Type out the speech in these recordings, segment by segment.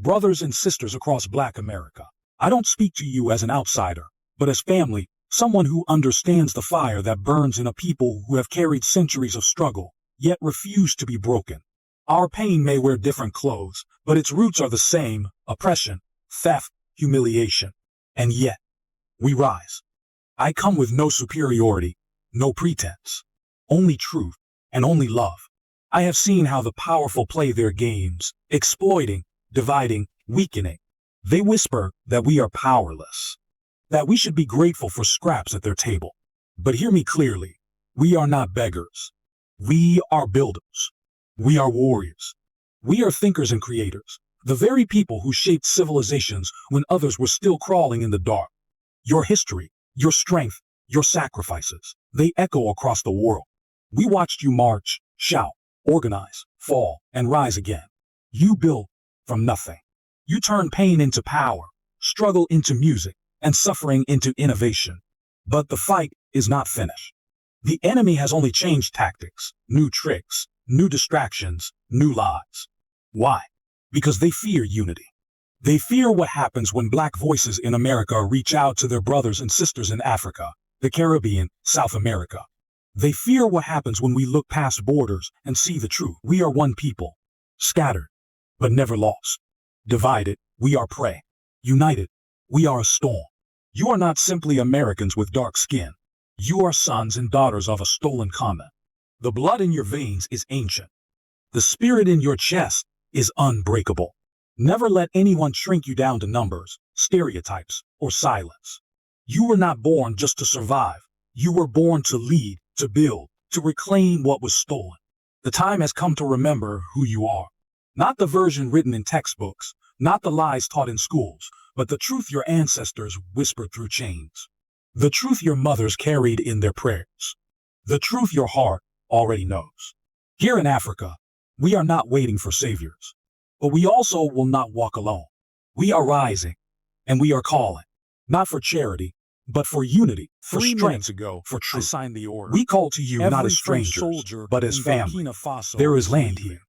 brothers and sisters across Black America. I don't speak to you as an outsider, but as family, someone who understands the fire that burns in a people who have carried centuries of struggle, yet refuse to be broken. Our pain may wear different clothes, but its roots are the same: oppression, theft, humiliation. And yet, we rise. I come with no superiority, no pretense, only truth and only love. I have seen how the powerful play their games, exploiting, dividing, weakening. They whisper that we are powerless, that we should be grateful for scraps at their table. But hear me clearly, we are not beggars. We are builders. We are warriors. We are thinkers and creators, the very people who shaped civilizations when others were still crawling in the dark. Your history, your strength, your sacrifices, they echo across the world. We watched you march, shout, organize, fall, and rise again. You built from nothing. You turned pain into power, struggle into music, and suffering into innovation. But the fight is not finished. The enemy has only changed tactics, new tricks, new distractions, new lies. Why? Because they fear unity. They fear what happens when Black voices in America reach out to their brothers and sisters in Africa, the Caribbean, South America. They fear what happens when we look past borders and see the truth. We are one people, scattered, but never lost. Divided, we are prey. United, we are a storm. You are not simply Americans with dark skin. You are sons and daughters of a stolen continent. The blood in your veins is ancient. The spirit in your chest is unbreakable. Never let anyone shrink you down to numbers, stereotypes, or silence. You were not born just to survive. You were born to lead, to build, to reclaim what was stolen. The time has come to remember who you are. Not the version written in textbooks, not the lies taught in schools, but the truth your ancestors whispered through chains. The truth your mothers carried in their prayers. The truth your heart already knows. Here in Africa, we are not waiting for saviors, but we also will not walk alone. We are rising, and we are calling, not for charity, but for unity, for 3 strength, minutes ago, for I truth. signed the order. We call to you not Every as French strangers, soldier but as in family. Burkina Faso There is land leaving. here.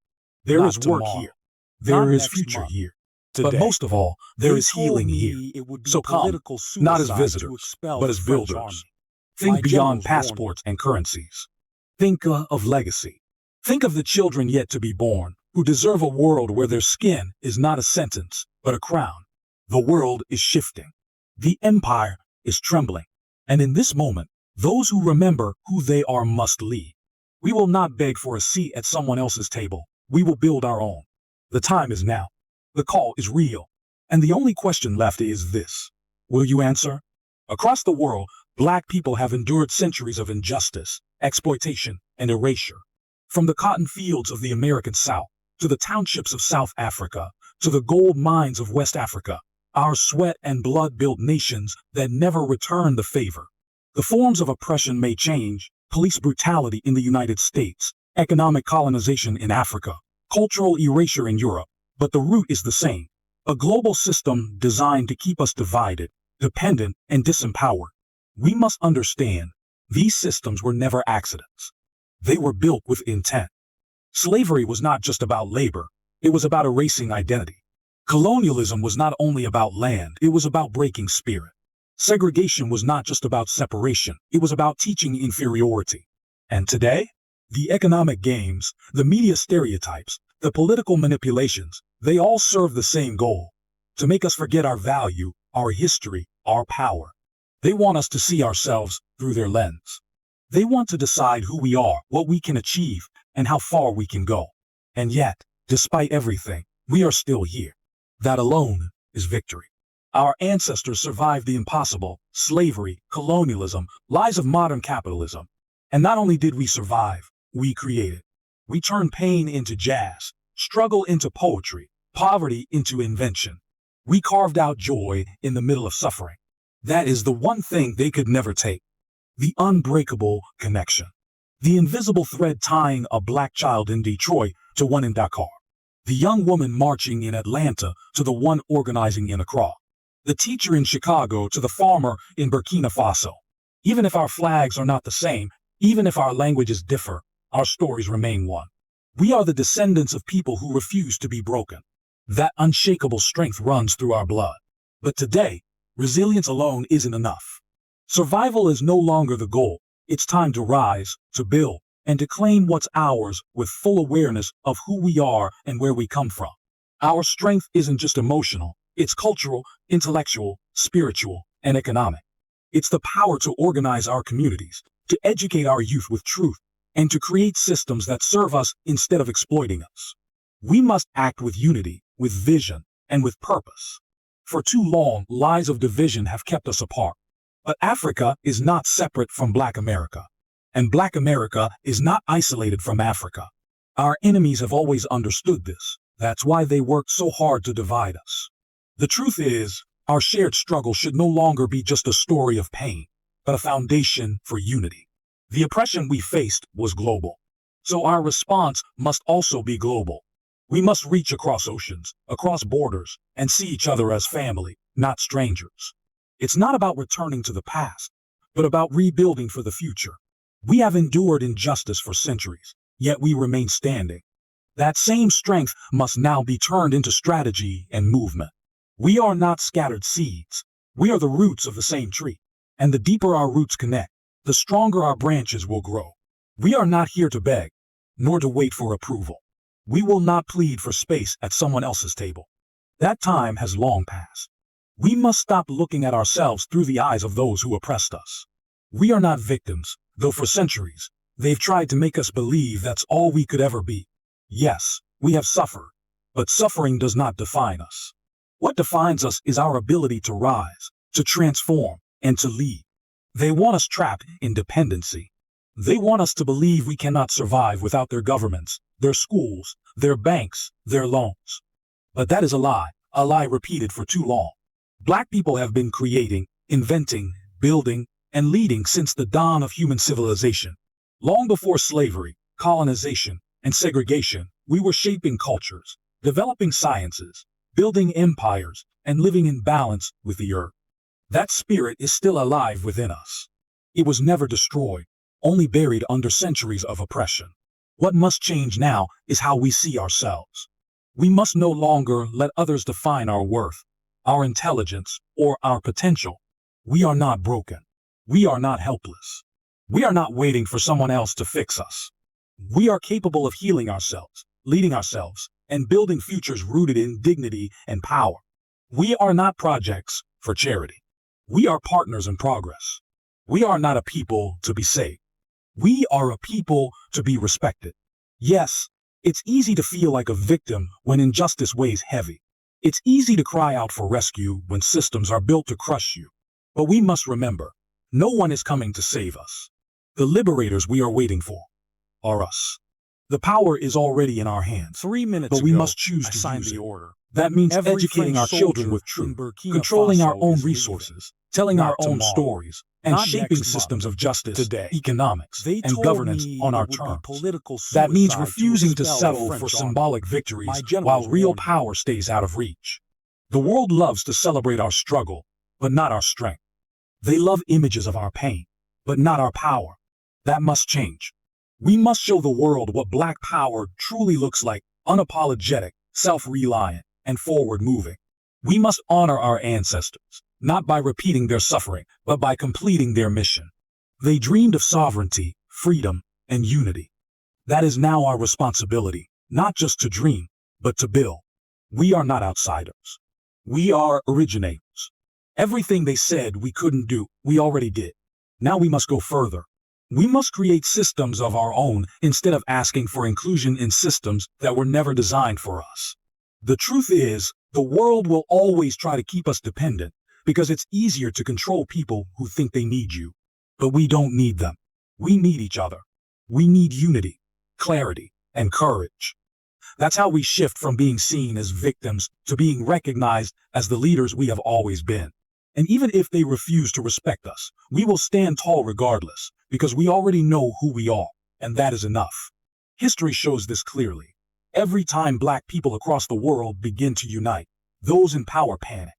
There Not is work tomorrow. here. There Not is next future month. here. Today. But most of all, there They is told healing me here. it would be So come, political not as suicide to visitors, expel but the as French builders. army. Think My beyond generals warned passports and currencies. Think of legacy. Think of the children yet to be born, who deserve a world where their skin is not a sentence, but a crown. The world is shifting. The empire is trembling. And in this moment, those who remember who they are must lead. We will not beg for a seat at someone else's table. We will build our own. The time is now. The call is real. And the only question left is this: will you answer? Across the world, Black people have endured centuries of injustice, exploitation, and erasure. From the cotton fields of the American South, to the townships of South Africa, to the gold mines of West Africa, our sweat and blood built nations that never returned the favor. The forms of oppression may change: police brutality in the United States, economic colonization in Africa, cultural erasure in Europe, but the root is the same: a global system designed to keep us divided, dependent, and disempowered. We must understand, these systems were never accidents. They were built with intent. Slavery was not just about labor, it was about erasing identity. Colonialism was not only about land, it was about breaking spirit. Segregation was not just about separation, it was about teaching inferiority. And today, the economic games, the media stereotypes, the political manipulations, they all serve the same goal: to make us forget our value, our history, our power. They want us to see ourselves through their lens. They want to decide who we are, what we can achieve, and how far we can go. And yet, despite everything, we are still here. That alone is victory. Our ancestors survived the impossible: slavery, colonialism, lies of modern capitalism. And not only did we survive, we created. We turned pain into jazz, struggle into poetry, poverty into invention. We carved out joy in the middle of suffering. That is the one thing they could never take: the unbreakable connection. The invisible thread tying a Black child in Detroit to one in Dakar. The young woman marching in Atlanta to the one organizing in Accra. The teacher in Chicago to the farmer in Burkina Faso. Even if our flags are not the same, even if our languages differ, our stories remain one. We are the descendants of people who refuse to be broken. That unshakable strength runs through our blood. But today, resilience alone isn't enough. Survival is no longer the goal. It's time to rise, to build, and to claim what's ours with full awareness of who we are and where we come from. Our strength isn't just emotional, it's cultural, intellectual, spiritual, and economic. It's the power to organize our communities, to educate our youth with truth, and to create systems that serve us instead of exploiting us. We must act with unity, with vision, and with purpose. For too long, lies of division have kept us apart. But Africa is not separate from Black America. And Black America is not isolated from Africa. Our enemies have always understood this. That's why they worked so hard to divide us. The truth is, our shared struggle should no longer be just a story of pain, but a foundation for unity. The oppression we faced was global. So our response must also be global. We must reach across oceans, across borders, and see each other as family, not strangers. It's not about returning to the past, but about rebuilding for the future. We have endured injustice for centuries, yet we remain standing. That same strength must now be turned into strategy and movement. We are not scattered seeds. We are the roots of the same tree. And the deeper our roots connect, the stronger our branches will grow. We are not here to beg, nor to wait for approval. We will not plead for space at someone else's table. That time has long passed. We must stop looking at ourselves through the eyes of those who oppressed us. We are not victims, though for centuries, they've tried to make us believe that's all we could ever be. Yes, we have suffered, but suffering does not define us. What defines us is our ability to rise, to transform, and to lead. They want us trapped in dependency. They want us to believe we cannot survive without their governments, their schools, their banks, their loans. But that is a lie repeated for too long. Black people have been creating, inventing, building, and leading since the dawn of human civilization. Long before slavery, colonization, and segregation, we were shaping cultures, developing sciences, building empires, and living in balance with the earth. That spirit is still alive within us. It was never destroyed, only buried under centuries of oppression. What must change now is how we see ourselves. We must no longer let others define our worth, our intelligence, or our potential. We are not broken. We are not helpless. We are not waiting for someone else to fix us. We are capable of healing ourselves, leading ourselves, and building futures rooted in dignity and power. We are not projects for charity. We are partners in progress. We are not a people to be saved. We are a people to be respected. Yes, it's easy to feel like a victim when injustice weighs heavy. It's easy to cry out for rescue when systems are built to crush you. But we must remember, no one is coming to save us. The liberators we are waiting for are us. The power is already in our hands. 3 minutes but we ago, must choose I to signed use the it. order. That means Every educating our French children soldier with in truth, Burkina controlling our Faso own is leaving. resources, telling Not our own tomorrow. stories, and Not shaping next systems month. of justice, Today. economics, They and told governance me on it our would be terms. political That means suicide refusing to expel the settle French for army. symbolic victories My generals while real warned me. power stays out of reach. The world loves to celebrate our struggle, but not our strength. They love images of our pain, but not our power. That must change. We must show the world what Black power truly looks like: unapologetic, self-reliant, and forward-moving. We must honor our ancestors, not by repeating their suffering, but by completing their mission. They dreamed of sovereignty, freedom, and unity. That is now our responsibility, not just to dream, but to build. We are not outsiders. We are originators. Everything they said we couldn't do, we already did. Now we must go further. We must create systems of our own instead of asking for inclusion in systems that were never designed for us. The truth is, the world will always try to keep us dependent because it's easier to control people who think they need you. But we don't need them. We need each other. We need unity, clarity, and courage. That's how we shift from being seen as victims to being recognized as the leaders we have always been. And even if they refuse to respect us, we will stand tall regardless, because we already know who we are, and that is enough. History shows this clearly. Every time Black people across the world begin to unite, those in power panic.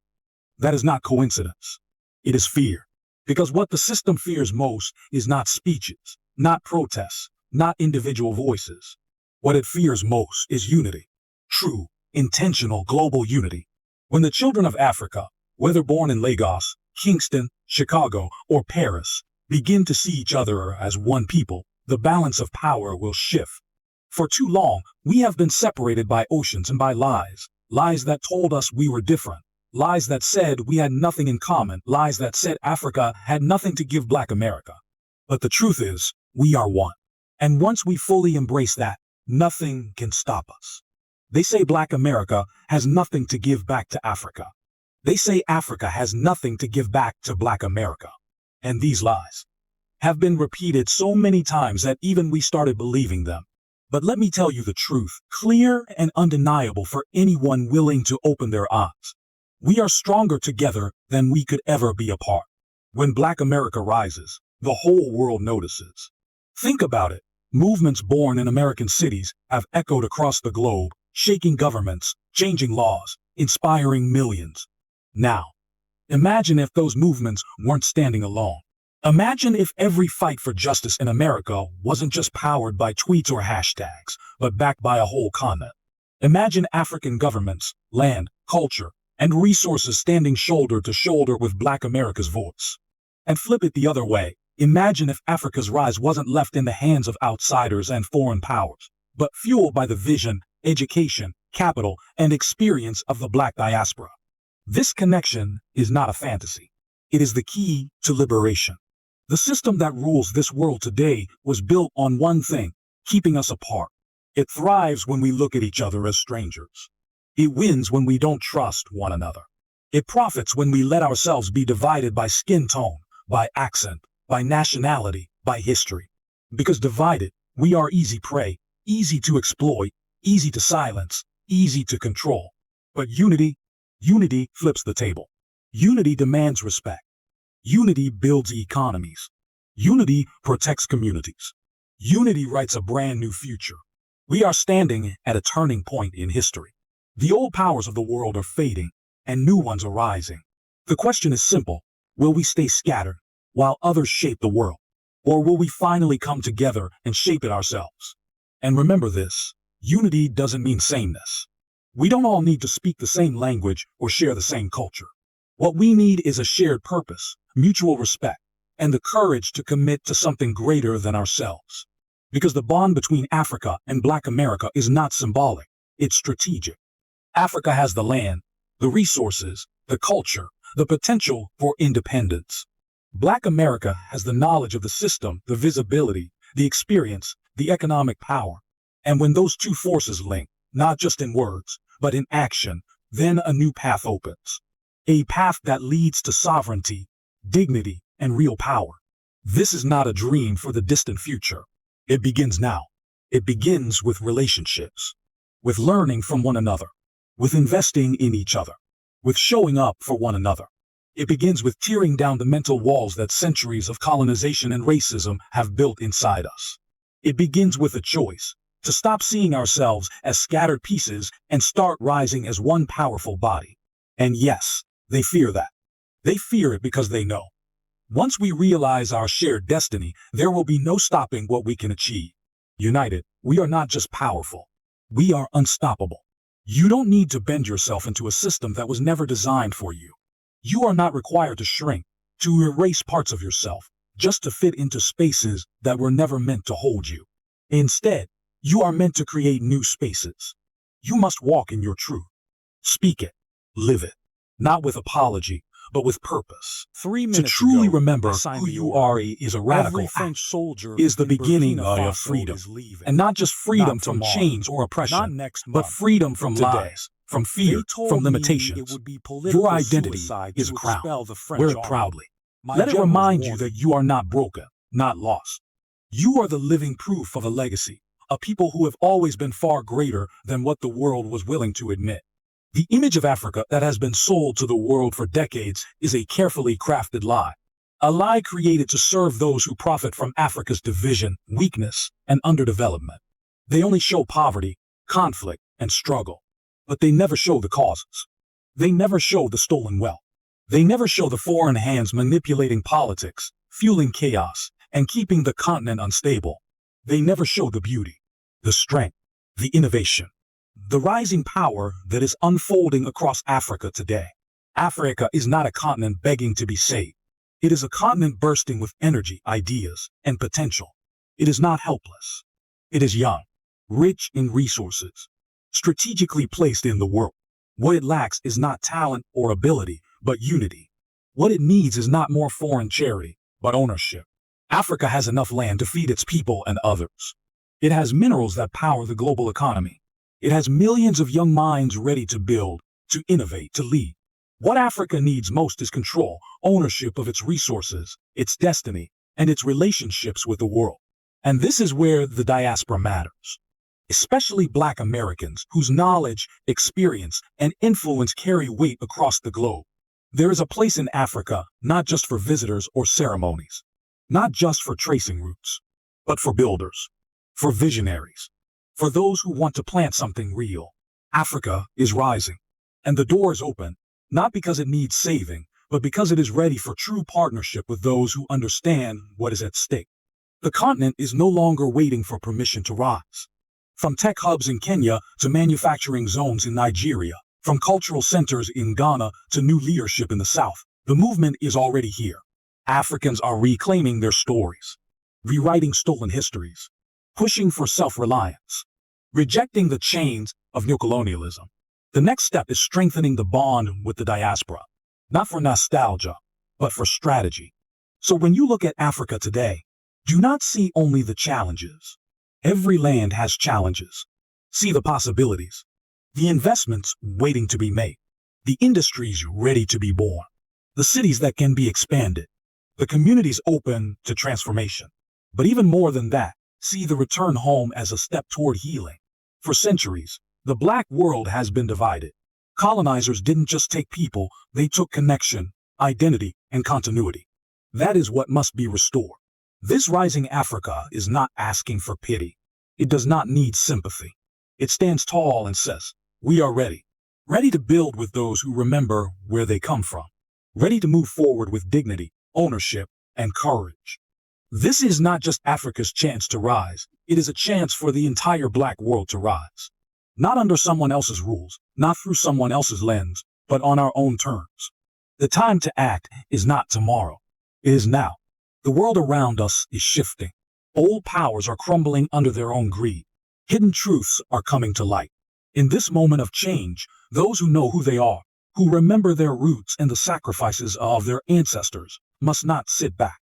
That is not coincidence. It is fear. Because what the system fears most is not speeches, not protests, not individual voices. What it fears most is unity. True, intentional global unity. When the children of Africa, whether born in Lagos, Kingston, Chicago, or Paris, begin to see each other as one people, the balance of power will shift. For too long, we have been separated by oceans and by lies. Lies that told us we were different. Lies that said we had nothing in common. Lies that said Africa had nothing to give Black America. But the truth is, we are one. And once we fully embrace that, nothing can stop us. They say Black America has nothing to give back to Africa. They say Africa has nothing to give back to Black America. And these lies have been repeated so many times that even we started believing them. But let me tell you the truth, clear and undeniable for anyone willing to open their eyes. We are stronger together than we could ever be apart. When Black America rises, the whole world notices. Think about it. Movements born in American cities have echoed across the globe, shaking governments, changing laws, inspiring millions. Now, imagine if those movements weren't standing alone. Imagine if every fight for justice in America wasn't just powered by tweets or hashtags, but backed by a whole continent. Imagine African governments, land, culture, and resources standing shoulder to shoulder with Black America's voice. And flip it the other way. Imagine if Africa's rise wasn't left in the hands of outsiders and foreign powers, but fueled by the vision, education, capital, and experience of the Black diaspora. This connection is not a fantasy. It is the key to liberation. The system that rules this world today was built on one thing, keeping us apart. It thrives when we look at each other as strangers. It wins when we don't trust one another. It profits when we let ourselves be divided by skin tone, by accent, by nationality, by history. Because divided, we are easy prey, easy to exploit, easy to silence, easy to control. But unity flips the table. Unity demands respect. Unity builds economies. Unity protects communities. Unity writes a brand new future. We are standing at a turning point in history. The old powers of the world are fading, and new ones are rising. The question is simple. Will we stay scattered while others shape the world? Or will we finally come together and shape it ourselves? And remember this, unity doesn't mean sameness. We don't all need to speak the same language or share the same culture. What we need is a shared purpose, mutual respect, and the courage to commit to something greater than ourselves. Because the bond between Africa and Black America is not symbolic, it's strategic. Africa has the land, the resources, the culture, the potential for independence. Black America has the knowledge of the system, the visibility, the experience, the economic power. And when those two forces link, not just in words, but in action, then a new path opens. A path that leads to sovereignty, dignity, and real power. This is not a dream for the distant future. It begins now. It begins with relationships, with learning from one another, with investing in each other, with showing up for one another. It begins with tearing down the mental walls that centuries of colonization and racism have built inside us. It begins with a choice to stop seeing ourselves as scattered pieces and start rising as one powerful body. And yes, they fear that. They fear it because they know. Once we realize our shared destiny, there will be no stopping what we can achieve. United, we are not just powerful. We are unstoppable. You don't need to bend yourself into a system that was never designed for you. You are not required to shrink, to erase parts of yourself, just to fit into spaces that were never meant to hold you. Instead, you are meant to create new spaces. You must walk in your truth. Speak it. Live it. Not with apology, but with purpose. 3 To minutes truly ago, remember I signed who the you order. are is a radical Every act, French soldier is the in beginning Burkina of Faso freedom. is leaving. And not just freedom Not from tomorrow. chains or Not oppression, next but month. freedom from Today. lies, from fear, They told from me limitations. it would be political Your identity suicide is to a crown. expel the French Wear it army. proudly. My Let it generals remind you warned that me. you are not broken, not lost. You are the living proof of a legacy, a people who have always been far greater than what the world was willing to admit. The image of Africa that has been sold to the world for decades is a carefully crafted lie. A lie created to serve those who profit from Africa's division, weakness, and underdevelopment. They only show poverty, conflict, and struggle, but they never show the causes. They never show the stolen wealth. They never show the foreign hands manipulating politics, fueling chaos, and keeping the continent unstable. They never show the beauty, the strength, the innovation, The rising power that is unfolding across Africa today. Africa is not a continent begging to be saved. It is a continent bursting with energy, ideas, and potential. It is not helpless. It is young, rich in resources, strategically placed in the world. What it lacks is not talent or ability, but unity. What it needs is not more foreign charity, but ownership. Africa has enough land to feed its people and others. It has minerals that power the global economy. It has millions of young minds ready to build, to innovate, to lead. What Africa needs most is control, ownership of its resources, its destiny, and its relationships with the world. And this is where the diaspora matters. Especially Black Americans whose knowledge, experience, and influence carry weight across the globe. There is a place in Africa, not just for visitors or ceremonies, not just for tracing routes, but for builders, for visionaries, for those who want to plant something real. Africa is rising, and the door is open, not because it needs saving, but because it is ready for true partnership with those who understand what is at stake. The continent is no longer waiting for permission to rise. From tech hubs in Kenya to manufacturing zones in Nigeria, from cultural centers in Ghana to new leadership in the South, the movement is already here. Africans are reclaiming their stories, rewriting stolen histories, pushing for self-reliance, rejecting the chains of neocolonialism. The next step is strengthening the bond with the diaspora, not for nostalgia, but for strategy. So when you look at Africa today, do not see only the challenges. Every land has challenges. See the possibilities, the investments waiting to be made, the industries ready to be born, the cities that can be expanded, the communities open to transformation. But even more than that, see the return home as a step toward healing. For centuries, the Black world has been divided. Colonizers didn't just take people, they took connection, identity, and continuity. That is what must be restored. This rising Africa is not asking for pity. It does not need sympathy. It stands tall and says, we are ready. Ready to build with those who remember where they come from. Ready to move forward with dignity, ownership, and courage. This is not just Africa's chance to rise. It is a chance for the entire Black world to rise. Not under someone else's rules, not through someone else's lens, but on our own terms. The time to act is not tomorrow. It is now. The world around us is shifting. Old powers are crumbling under their own greed. Hidden truths are coming to light. In this moment of change, those who know who they are, who remember their roots and the sacrifices of their ancestors, must not sit back.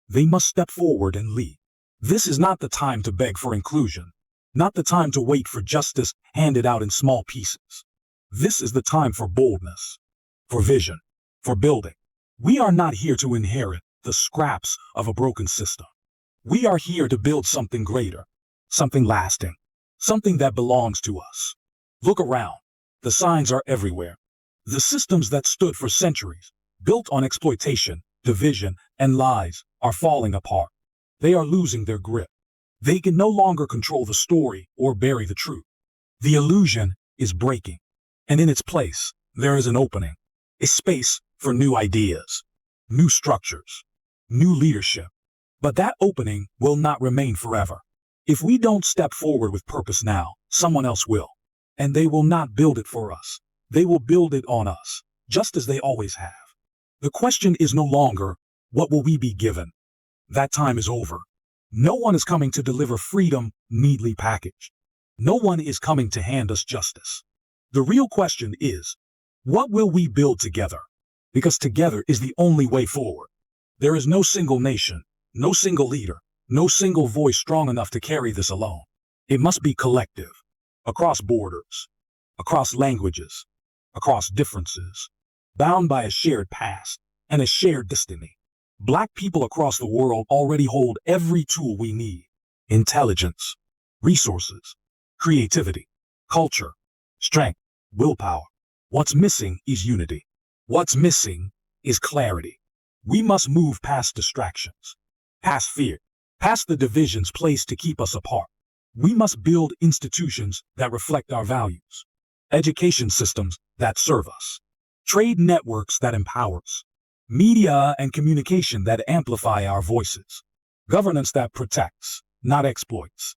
They must step forward and lead. This is not the time to beg for inclusion, not the time to wait for justice handed out in small pieces. This is the time for boldness, for vision, for building. We are not here to inherit the scraps of a broken system. We are here to build something greater, something lasting, something that belongs to us. Look around. The signs are everywhere. The systems that stood for centuries, built on exploitation, division, and lies, are falling apart. They are losing their grip. They can no longer control the story or bury the truth. The illusion is breaking, and in its place, there is an opening, a space for new ideas, new structures, new leadership. But that opening will not remain forever. If we don't step forward with purpose now, someone else will. And they will not build it for us. They will build it on us, just as they always have. The question is no longer, what will we be given? That time is over. No one is coming to deliver freedom neatly packaged. No one is coming to hand us justice. The real question is, what will we build together? Because together is the only way forward. There is no single nation, no single leader, no single voice strong enough to carry this alone. It must be collective, across borders, across languages, across differences, bound by a shared past and a shared destiny. Black people across the world already hold every tool we need: intelligence, resources, creativity, culture, strength, willpower. What's missing is unity. What's missing is clarity. We must move past distractions, past fear, past the divisions placed to keep us apart. We must build institutions that reflect our values, education systems that serve us, trade networks that empower us, media and communication that amplify our voices, governance that protects, not exploits.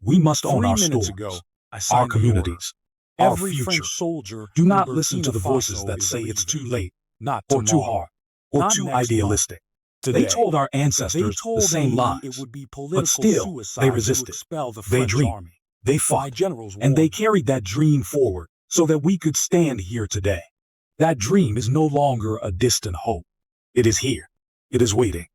We must own our stories, our communities, our Every future. French soldier Do in not listen to Burkina the voices Faso that is say a it's too leader. late, Not or too tomorrow, hard, or not too next month. idealistic. Today. They told our They ancestors the told same Haiti lies, it would be but political still, they suicide to resisted. expel the They French dreamed. army. They My fought. generals And they warned me. carried that dream forward so that we could stand here today. That dream is no longer a distant hope. It is here. It is waiting.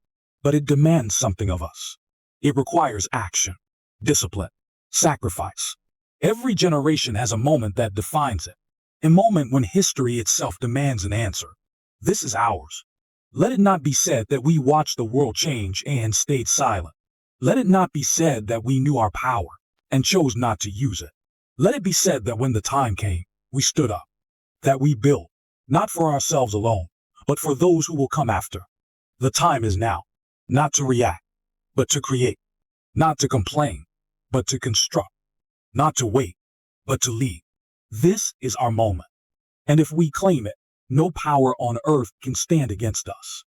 But it demands something of us. It requires action, discipline, sacrifice. Every generation has a moment that defines it, a moment when history itself demands an answer. This is ours. Let it not be said that we watched the world change and stayed silent. Let it not be said that we knew our power and chose not to use it. Let it be said that when the time came, we stood up, that we built, not for ourselves alone, but for those who will come after. The time is now, not to react, but to create, not to complain, but to construct, not to wait, but to lead. This is our moment. And if we claim it, no power on earth can stand against us.